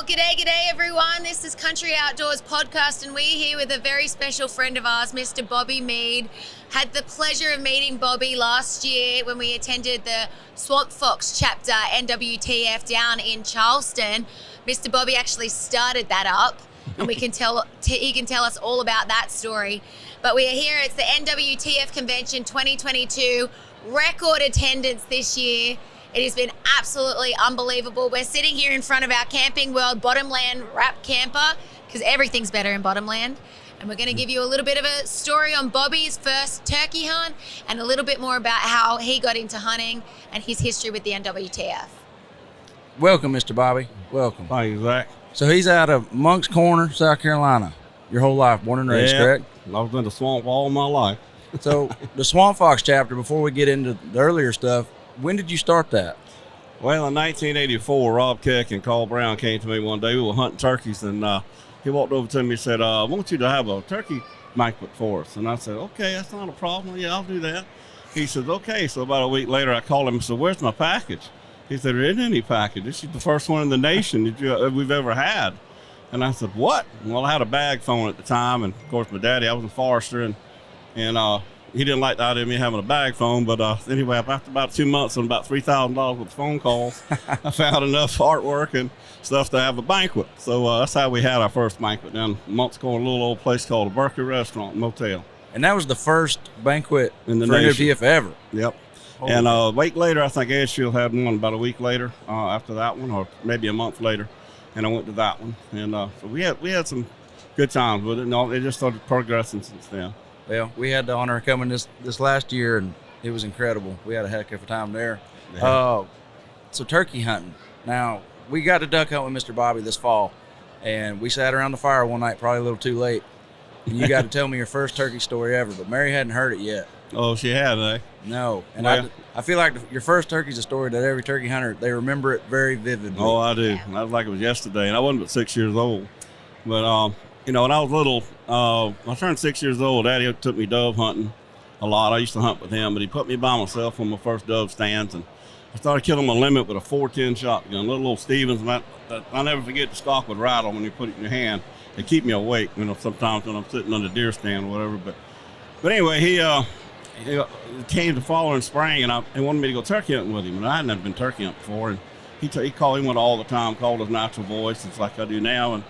G'day everyone. This is Country Outdoors Podcast, and we're here with a very special friend of ours, Mr. Bobby Mead. Had the pleasure of meeting Bobby last year when we attended the Swamp Fox chapter NWTF down in Charleston. Mr. Bobby actually started that up, and he can tell us all about that story. But we are here. It's the NWTF Convention 2022. Record attendance this year. It has been absolutely unbelievable. We're sitting here in front of our Camping World Bottomland wrap camper because everything's better in Bottomland. And we're going to give you a little bit of a story on Bobby's first turkey hunt and a little bit more about how he got into hunting and his history with the NWTF. Welcome, Mr. Bobby. Welcome. Thank you, Zach. So he's out of Monk's Corner, South Carolina. Your whole life, born and raised, correct? I was in the swamp all my life. So the Swamp Fox chapter, before we get into the earlier stuff, when did you start that? Well, in 1984, Rob Keck and Carl Brown came to me one day. We were hunting turkeys, and he walked over to me and said, I want you to have a turkey banquet for us. And I said, okay, that's not a problem. Yeah, I'll do that. He says, okay. So about a week later, I called him and said, where's my package? He said, there isn't any package. This is the first one in the nation that we've ever had. And I said, what? Well, I had a bag phone at the time, and of course, my daddy, I was a forester, and he didn't like the idea of me having a bag phone, but anyway, after about 2 months and about $3,000 with phone calls, I found enough artwork and stuff to have a banquet. So that's how we had our first banquet down in Monk's Corner, a little old place called the Berkeley Restaurant and Motel. And that was the first banquet in the NWTF ever. Yep. Oh. And a week later, I think Edgefield had one about a week later after that one, or maybe a month later, and I went to that one. And so we had some good times with it, and it just started progressing since then. Well, we had the honor of coming this last year, and it was incredible. We had a heck of a time there. Yeah. So turkey hunting. Now, we got to duck hunt with Mr. Bobby this fall, and we sat around the fire one night, probably a little too late. And you got to tell me your first turkey story ever, but Mary hadn't heard it yet. Oh, she had, eh? No. And well, I feel like your first turkey's a story that every turkey hunter, they remember it very vividly. Oh, I do. I was like it was yesterday, and I wasn't but 6 years old. But, when I was little, I turned 6 years old. Daddy took me dove hunting a lot. I used to hunt with him, but he put me by myself on my first dove stands, and I started killing my limit with a 410 shotgun, little old Stevens. And I'll never forget the stock would rattle when you put it in your hand. They keep me awake, sometimes when I'm sitting on the deer stand or whatever. But anyway, he came the following spring, and he wanted me to go turkey hunting with him, and I hadn't been turkey hunting before. And he went all the time, called his natural voice, it's like I do now, and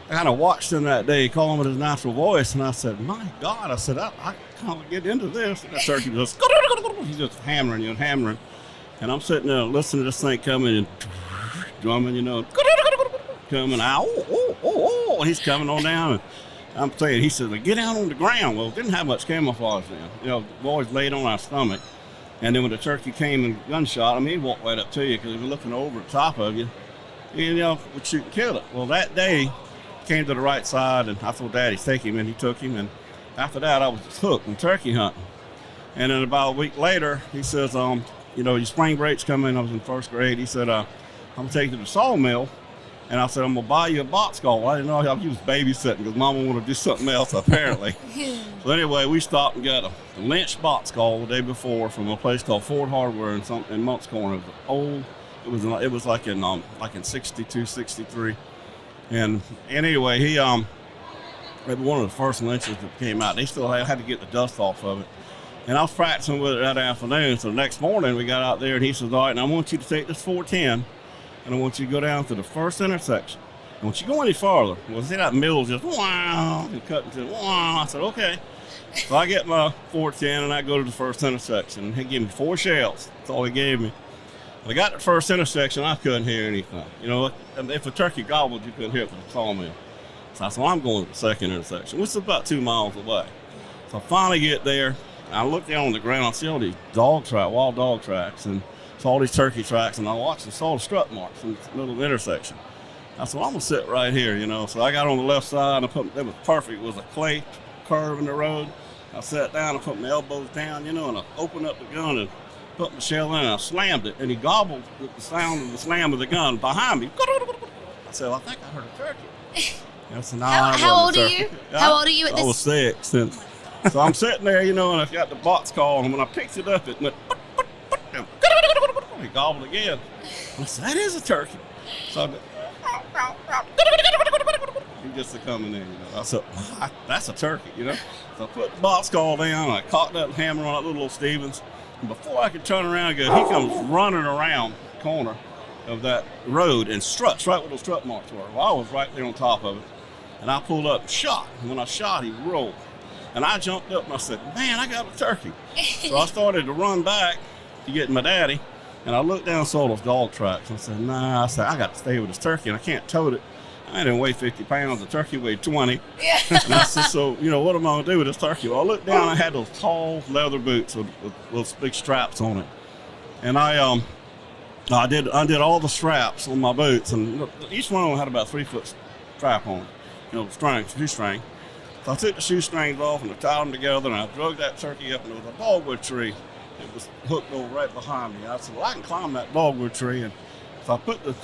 I kind of watched him that day, calling with his natural voice, and I said, my God, I can't get into this. And that turkey just, he's just hammering, and I'm sitting there listening to this thing coming and drumming, coming out, and he's coming on down, and I'm saying, he said, get down on the ground. Well, it didn't have much camouflage then. We always laid on our stomach, and then when the turkey came and gunshot, he'd walk right up to you, because he was looking over the top of you, would shoot and kill it. Well, that day, came to the right side, and I told Daddy take him, and he took him, and after that I was just hooked on turkey hunting. And then about a week later, he says, your spring break's coming. I was in first grade. He said, I'm gonna take you to the sawmill, and I said, I'm gonna buy you a box call. I didn't know he was babysitting because Mama wanted to do something else apparently. So anyway, we stopped and got a Lynch box call the day before from a place called Ford Hardware in Monk's Corner. It was like in 62, 63. And anyway, he one of the first lynches that came out. They still had to get the dust off of it. And I was practicing with it that afternoon. So the next morning we got out there, and he says, all right, and I want you to take this 410, and I want you to go down to the first intersection. And once you go any farther, see that middle just wow, and cut into wow. I said, okay. So I get my 410, and I go to the first intersection. And he gave me 4 shells. That's all he gave me. When I got to the first intersection, I couldn't hear anything. If a turkey gobbled, you couldn't hear it from the sawmill. So I said, I'm going to the second intersection, which is about 2 miles away. So I finally get there, and I look down on the ground, I see all these wild dog tracks, and saw all these turkey tracks, and I watched and saw the strut marks in the middle of the intersection. I said, well, I'm going to sit right here, So I got on the left side, and it was perfect. It was a clay curve in the road. I sat down and put my elbows down, and I opened up the gun and put my shell in, and I slammed it, and he gobbled with the sound of the slam of the gun behind me. I said, I think I heard a turkey. I said, no, how old are you? How old are you at this? I was 6. And so I'm sitting there, and I got the box call, and when I picked it up, it went, he gobbled again. I said, that is a turkey. So He just a coming in, I said, that's a turkey, So I put the box call down, I cocked that hammer on that little Stevens, and before I could turn around and go, he comes running around the corner of that road and struts right where those strut marks were. Well, I was right there on top of it, and I pulled up and shot. And when I shot, he rolled. And I jumped up and I said, man, I got a turkey. So I started to run back to get my daddy, and I looked down and saw those dog tracks. I said, nah, I got to stay with this turkey, and I can't tote it. I didn't weigh 50 pounds. The turkey weighed 20. Yeah. And I said, so, what am I going to do with this turkey? Well, I looked down, I had those tall leather boots with those big straps on it. And I did all the straps on my boots, and each one of them had about 3-foot strap on it, shoestring. So I took the shoestrings off and I tied them together, and I drug that turkey up, and there was a dogwood tree. It was hooked over right behind me. I said, well, I can climb that dogwood tree. And so I put the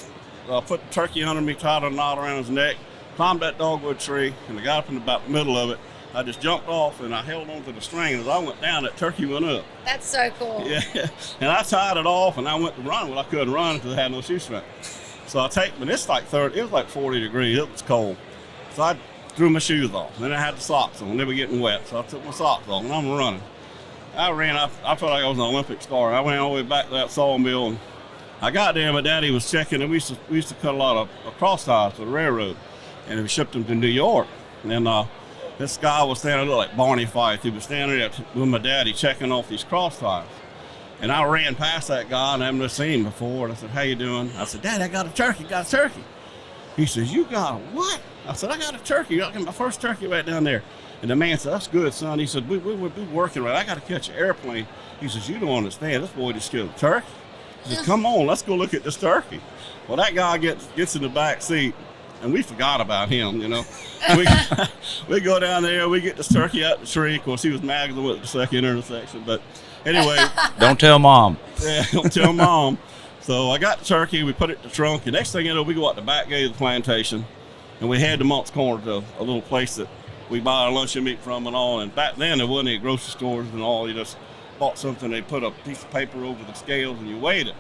turkey under me, tied a knot around his neck, climbed that dogwood tree, and I got up in about the middle of it. I just jumped off and I held onto the string. As I went down, that turkey went up. That's so cool. Yeah, and I tied it off and I went to run. Well, I couldn't run because I had no shoestring. So I but it's like 30, it was like 40 degrees. It was cold. So I threw my shoes off. Then I had the socks on. They were getting wet. So I took my socks off and I'm running. I ran, I felt like I was an Olympic star. I went all the way back to that sawmill, and I got there, my daddy was checking, and we used to cut a lot of cross ties for the railroad, and we shipped them to New York. And this guy was standing there like Barney Fife. He was standing there with my daddy checking off these cross ties. And I ran past that guy and I haven't seen him before. And I said, how you doing? I said, Daddy, I got a turkey, He says, you got a what? I said, I got a turkey. I got my first turkey right down there. And the man said, that's good, son. He said, we would be working right. I got to catch an airplane. He says, you don't understand. This boy just killed a turkey. He says, come on, let's go look at this turkey. Well, that guy gets in the back seat, and we forgot about him, We go down there, we get this turkey out the tree. Of course, he was mad because I went to the second intersection. But anyway. Don't tell Mom. Yeah, don't tell Mom. So I got the turkey, we put it in the trunk. And next thing you know, we go out the back gate of the plantation, and we head to Moncks Corner to a little place that we buy our luncheon meat from and all. And back then, there wasn't any grocery stores and all. You just bought something, they put a piece of paper over the scales, and you weighed it.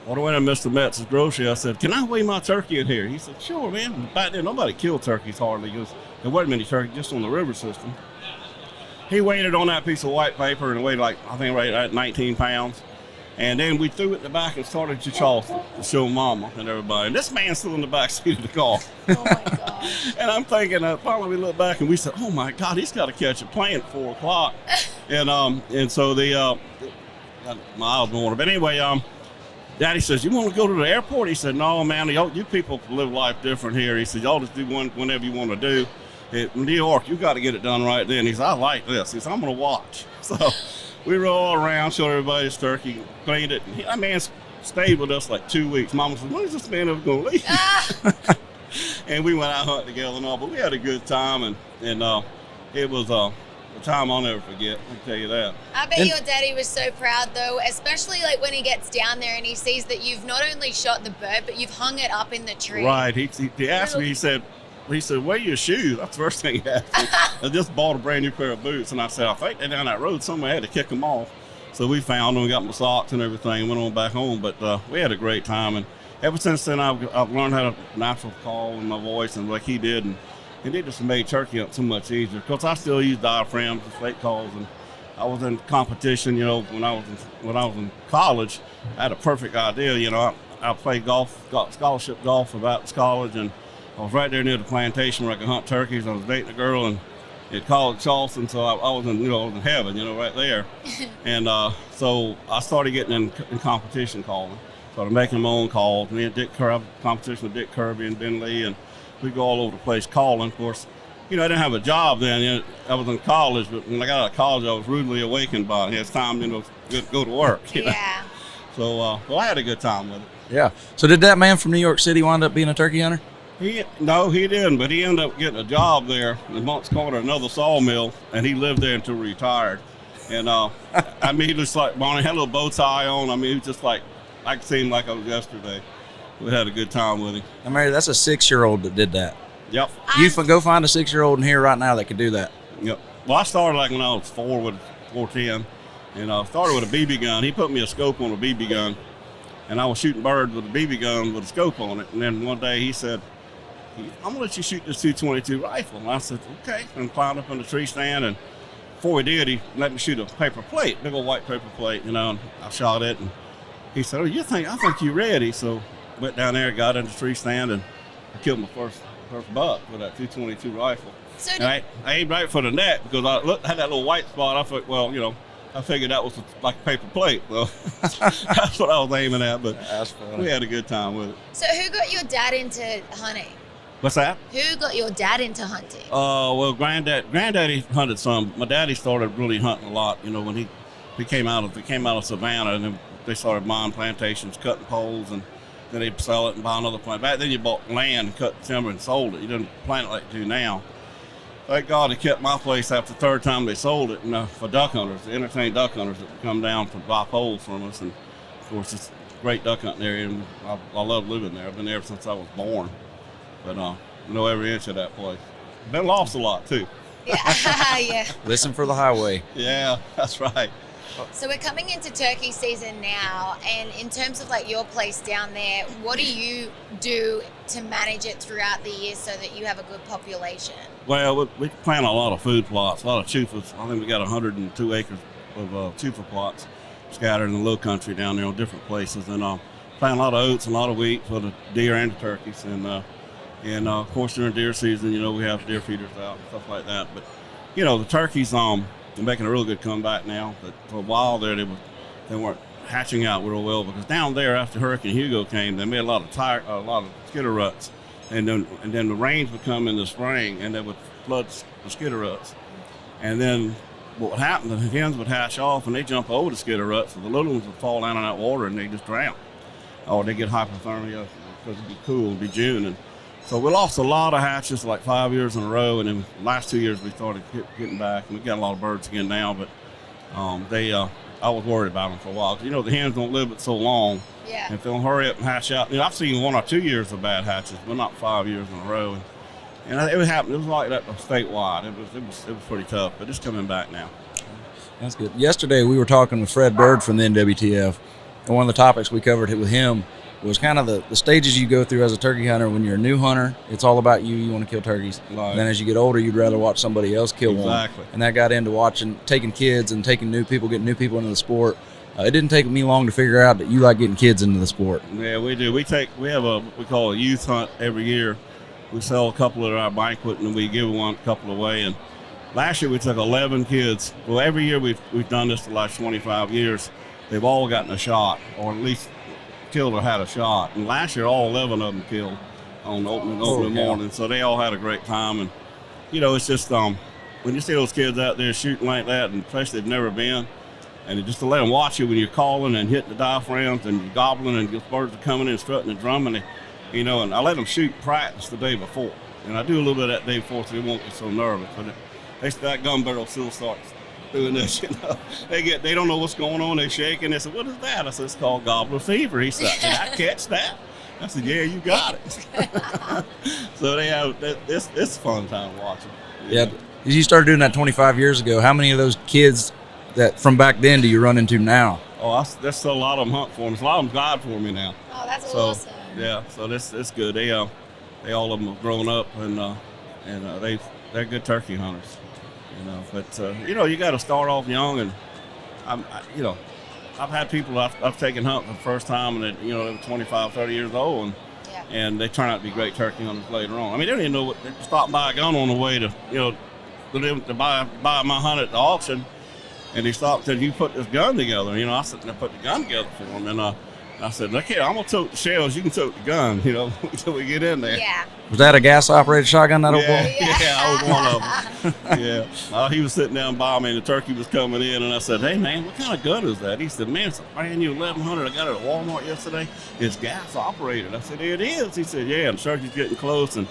Well, I went to Mr. Metz's grocery. I said, can I weigh my turkey in here? He said, sure, man. Back then, nobody killed turkeys hardly because there wasn't many turkeys just on the river system. He weighed it on that piece of white paper, and it weighed right at 19 pounds. And then we threw it in the back and started to Charleston to show Mama and everybody. And this man's still in the back seat of the car. Oh, my gosh. And I'm thinking, finally we looked back and we said, oh, my God, he's got to catch a plane at 4 o'clock. And so my eyes water. But anyway, Daddy says, you want to go to the airport? He said, no, man, you people live life different here. He said, y'all just do one whenever you want to do. In New York, you got to get it done right then. He said, I like this. He said, I'm going to watch. So we roll around, showed everybody his turkey, cleaned it. And that man stayed with us like 2 weeks. Mama said, when is this man ever going to leave? And we went out hunting together and all, but we had a good time, and it was a time I'll never forget, I can tell you that. I bet your daddy was so proud, though, especially like when he gets down there and he sees that you've not only shot the bird, but you've hung it up in the tree. Right. He asked me, he said, where are your shoes? That's the first thing he asked me. I just bought a brand new pair of boots, and I said, I think they're down that road somewhere. I had to kick them off. So we found them, got my socks and everything, went on back home. But we had a great time, and ever since then I've learned how to natural call in my voice, and like he did, and it just made turkey up so much easier. Because I still use diaphragms and fake calls, and I was in competition. When I was in college, I had a perfect idea. I played golf, got scholarship golf about college, and I was right there near the plantation where I could hunt turkeys. I was dating a girl and at college Charleston, so I was in heaven, right there. And so I started getting in competition calling. Started making my own calls. Me and Dick Kirby, competition with Dick Kirby and Ben Lee, and we go all over the place calling. Of course, I didn't have a job then. I was in college, but when I got out of college, I was rudely awakened by it. It's time, to go to work. Yeah. So, I had a good time with it. Yeah. So did that man from New York City wind up being a turkey hunter? No, he didn't, but he ended up getting a job there in Moncks Corner, another sawmill, and he lived there until he retired. And, he was like, Barney had a little bow tie on. He was just like, I could see him like I was yesterday. We had a good time with him. And Mary, that's a 6-year-old that did that. Yep. You go find a 6-year-old in here right now that could do that. Yep. Well, I started like when I was 4 with 410, and I started with a BB gun. He put me a scope on a BB gun, and I was shooting birds with a BB gun with a scope on it. And then one day he said, I'm gonna let you shoot this 222 rifle. And I said, okay. And climbed up on the tree stand, and before he did, he let me shoot a paper plate, big old white paper plate, and I shot it, and he said, oh, I think you're ready. So went down there, got in the tree stand, and I killed my first buck with that 222 rifle. So I aimed right for the neck because I had that little white spot. I thought, well, I figured that was like a paper plate. Well, that's what I was aiming at, but we had a good time with it. So who got your dad into hunting? What's that? Who got your dad into hunting? Well, granddaddy hunted some. My daddy started really hunting a lot. When he came out of Savannah, and then they started buying plantations, cutting poles, and then they'd sell it and buy another plant. Back then, you bought land and cut timber and sold it. You didn't plant it like you do now. Thank God they kept my place after the third time they sold it, for duck hunters, to entertain duck hunters that would come down to buy poles from us. And of course, it's a great duck hunting area, and I love living there. I've been there ever since I was born. But I know every inch of that place. Been lost a lot too. Yeah, yeah. Listen for the highway. Yeah, that's right. So we're coming into turkey season now, and in terms of like your place down there, what do you do to manage it throughout the year so that you have a good population? Well, we plant a lot of food plots, a lot of chufas. I think we got 102 acres of chufa plots scattered in the low country down there on different places, and plant a lot of oats and a lot of wheat for the deer and the turkeys, and of course during deer season, we have deer feeders out and stuff like that. But the turkeys they're making a real good comeback now. But for a while there, they weren't hatching out real well because down there after Hurricane Hugo came, they made a lot of skidder ruts, and then the rains would come in the spring and they would flood the skidder ruts, and then what would happen? The hens would hatch off and they jump over the skidder ruts, so the little ones would fall down in that water and they just drown, or they get hypothermia because it'd be cool, it'd be June. And so we lost a lot of hatches like 5 years in a row, and then the last 2 years we started getting back, and we got a lot of birds again now. But I was worried about them for a while. The hens don't live it so long. Yeah. And if they don't hurry up and hatch out, I've seen 1 or 2 years of bad hatches, but not 5 years in a row. And it would happen. It was like that statewide. It was pretty tough, but it's coming back now. That's good. Yesterday we were talking with Fred Bird from the NWTF, and one of the topics we covered with him was kind of the stages you go through as a turkey hunter. When you're a new hunter, it's all about you. You want to kill turkeys. Right. And then as you get older, you'd rather watch somebody else kill one. Exactly. And that got into taking kids and taking new people, getting new people into the sport. It didn't take me long to figure out that you like getting kids into the sport. Yeah, we do. We have what we call a youth hunt every year. We sell a couple at our banquet, and we give a couple away. And last year we took 11 kids. Well, every year we've done this the last 25 years. They've all gotten a shot, or at least killed or had a shot. And last year, all 11 of them killed on opening morning. So they all had a great time. And, it's just when you see those kids out there shooting like that, and especially they've never been, and just to let them watch you when you're calling and hitting the diaphragms and you're gobbling and the birds are coming in, strutting and drumming, and I let them shoot practice the day before. And I do a little bit of that day before so they won't get so nervous. But that gun barrel still starts doing this, They don't know what's going on. They're shaking. They said, what is that? I said, it's called Gobbler Fever. He said, did I catch that? I said, yeah, you got it. So they have, it's a fun time watching. Yeah. You started doing that 25 years ago. How many of those kids that from back then do you run into now? Oh, there's still a lot of them hunt for me. A lot of them guide for me now. Oh, that's awesome. Yeah, so it's good. They all of them have grown up, and they're good turkey hunters. But you got to start off young, and I've had people I've taken hunting for the first time, and they were 25, 30 years old, and they turn out to be great turkey hunters later on. I mean, they don't even know what. They stopped by a gun on the way to buy my hunt at the auction, and he stopped and said, "You put this gun together." I said, "I put the gun together for him," and I said, "Look here, I'm gonna tote the shells. You can tote the gun, until we get in there." Yeah. Was that a gas-operated shotgun, that old boy? Yeah, I was one of them. Yeah. He was sitting down by me, and the turkey was coming in, and I said, "Hey, man, what kind of gun is that?" He said, "Man, it's a brand new 1100. I got it at Walmart yesterday. It's gas-operated." I said, "It is." He said, "Yeah." And the turkey's getting close, and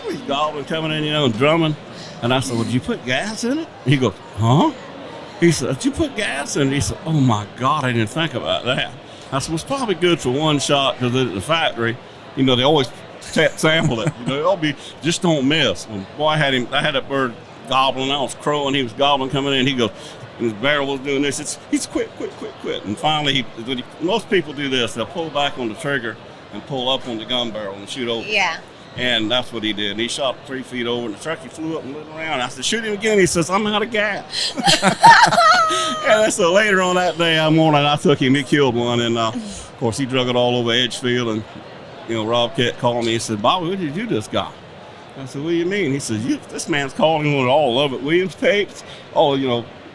he's gobbling, coming in, and drumming. And I said, "Well, did you put gas in it?" He goes, "Huh?" He said, "Did you put gas in it?" He said, "Oh, my God, I didn't think about that." I said, "Well, it's probably good for one shot because at the factory, they always sample it. Just don't miss." When I had that bird gobbling, I was crowing, he was gobbling coming in. He goes, and his barrel was doing this. He's quit. And finally, most people do this. They'll pull back on the trigger and pull up on the gun barrel and shoot over. Yeah. And that's what he did. And he shot 3 feet over, and the turkey flew up and lit around. I said, shoot him again. He says, I'm out of gas. And so later on that day, I took him. He killed one. And, of course, he drug it all over Edgefield. And, Rob Kett called me and said, Bobby, what did you do to this guy? I said, what do you mean? He says, this man's calling on all of it. Williams tapes,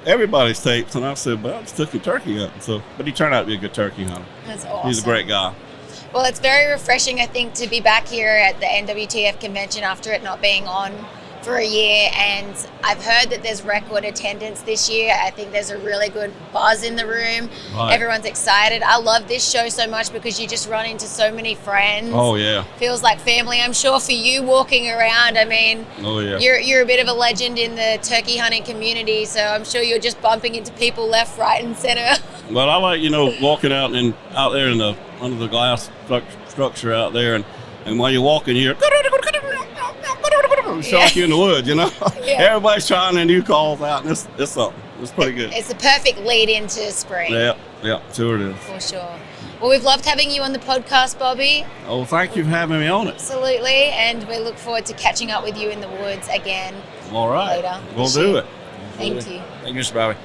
everybody's tapes. And I said, but I just took him turkey hunting. But he turned out to be a good turkey hunter. That's awesome. He's a great guy. Well, it's very refreshing, I think, to be back here at the NWTF convention after it not being on for a year. And I've heard that there's record attendance this year. I think there's a really good buzz in the room. Right. Everyone's excited. I love this show so much because you just run into so many friends. Oh, yeah. Feels like family. I'm sure for you walking around, I mean, oh, yeah. you're a bit of a legend in the turkey hunting community, so I'm sure you're just bumping into people left, right, and center. But I like, walking out there under the glass structure out there, and while you're walking, you're like you in the woods, Yeah. Everybody's trying their new calls out, and it's something. It's pretty good. It's the perfect lead into spring. Yeah, sure it is. For sure. Well, we've loved having you on the podcast, Bobby. Oh, thank you for having me on it. Absolutely, and we look forward to catching up with you in the woods again. All right. Later. We'll do it. Thank you. Thank you, Mr. Bobby.